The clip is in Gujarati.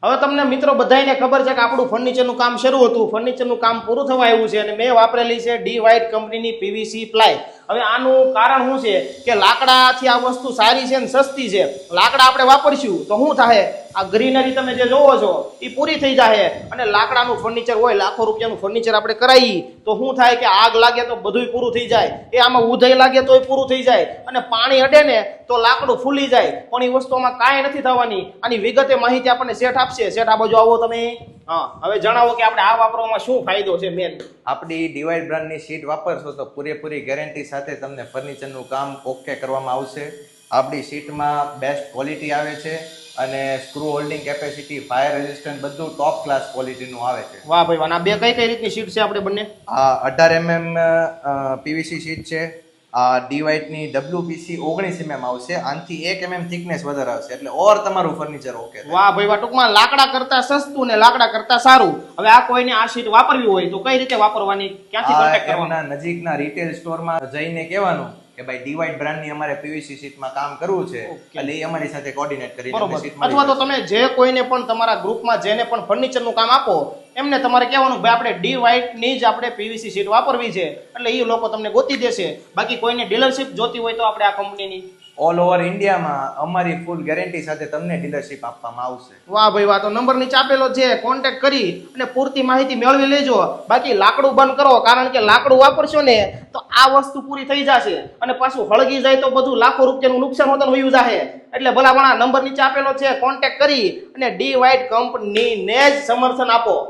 હવે તમને મિત્રો બધાને ખબર છે કે આપણું ફર્નિચરનું કામ શરૂ હતું, ફર્નિચરનું કામ પૂરું થવા આવ્યું છે અને મેં વાપરેલી છે ડી વ્હાઇટ કંપનીની પીવીસી પ્લાય. હવે આનું કારણ શું છે કે લાકડાથી આ વસ્તુ સારી છે ને સસ્તી છે. લાકડા આપણે વાપરશું તો શું થાય, આ ગ્રીનરી તમે જે જોવો છો એ પૂરી થઈ જાય અને લાકડાનું ફર્નિચર હોય, લાખો રૂપિયાનું ફર્નિચર આપણે કરાવી તો શું થાય કે આગ લાગે તો બધું પૂરું થઈ જાય, એ આમાં ઉધઈ લાગે તોય પૂરું થઈ જાય અને પાણી અડે ને તો લાકડું ફૂલી જાય. પણ એ વસ્તુમાં કાંઈ નથી થવાની. આની વિગતે માહિતી આપણને શેઠ આપશે. શેઠ આ બાજુ આવો તમે. હા, હવે જણાવો કે આપણે આ વાપરવામાં શું ફાયદો છે મેન. આપણી ડી વ્હાઇટ બ્રાન્ડની શીટ વાપરશો તો પૂરેપૂરી ગેરંટી સાથે તમને ફર્નિચરનું કામ ઓકે કરવામાં આવશે. આપણી શીટમાં બેસ્ટ ક્વોલિટી આવે છે અને screw holding capacity, fire resistant બધું ટોપ ક્લાસ ક્વોલિટીનું આવે છે. વાહ ભાઈ વાહ. આ બે કઈ કઈ રીતની શીટ છે આપણે બંને? આ 18 પીવીસી શીટ છે. આ ડી વ્હાઇટની WPC 19 આવશે. આનાથી 1 થિકનેસ વધારે આવશે એટલે ઓર તમારું ફર્નિચર ઓકે. વાહ ભાઈ વાહ. ટૂંકમાં લાકડા કરતા સસ્તું ને લાકડા કરતા સારું. હવે આ કોઈને આ શીટ વાપરવી હોય તો કઈ રીતે વાપરવાની, ક્યાંથી કોન્ટેક્ટ કરવાનો? એમના નજીકના રિટેલ સ્ટોરમાં જઈને કહેવાનું કે ભાઈ ડી વ્હાઇટ બ્રાન્ડની અમારે પીવીસી શીટમાં કામ કરવું છે એટલે એ અમારી સાથે કોર્ડિનેટ કરી અથવા તો તમે જે કોઈને પણ તમારા ગ્રુપમાં જેને પણ ફર્નિચરનું કામ આપો એમને તમારે કહેવાનું ભાઈ આપણે ડી વ્હાઇટની જ આપણે પીવીસી શીટ વાપરવી છે એટલે એ લોકો તમને ગોતી દેશે. બાકી કોઈને ડીલરશીપ જોતી હોય તો આપણે આ કંપનીની ઓલ ઓવર ઇન્ડિયામાં અમારી ફૂલ ગેરંટી સાથે તમને ડીલરશીપ આપવામાં આવશે. વાહ ભાઈ વાહ. તો નંબર નીચે આપેલો છે, કોન્ટેક્ટ કરી અને પૂરતી માહિતી મેળવી લેજો. બાકી લાકડું બંધ કરો, કારણ કે લાકડું વાપરશો ને તો આ વસ્તુ પૂરી થઈ જશે અને પાછું હળગી જાય તો બધું લાખો રૂપિયાનું નુકસાન હોતું વયું જશે. એટલે ભલા નંબર નીચે આપેલો છે, કોન્ટેક્ટ કરી અને ડી વ્હાઇટ કંપનીને જ સમર્થન આપો.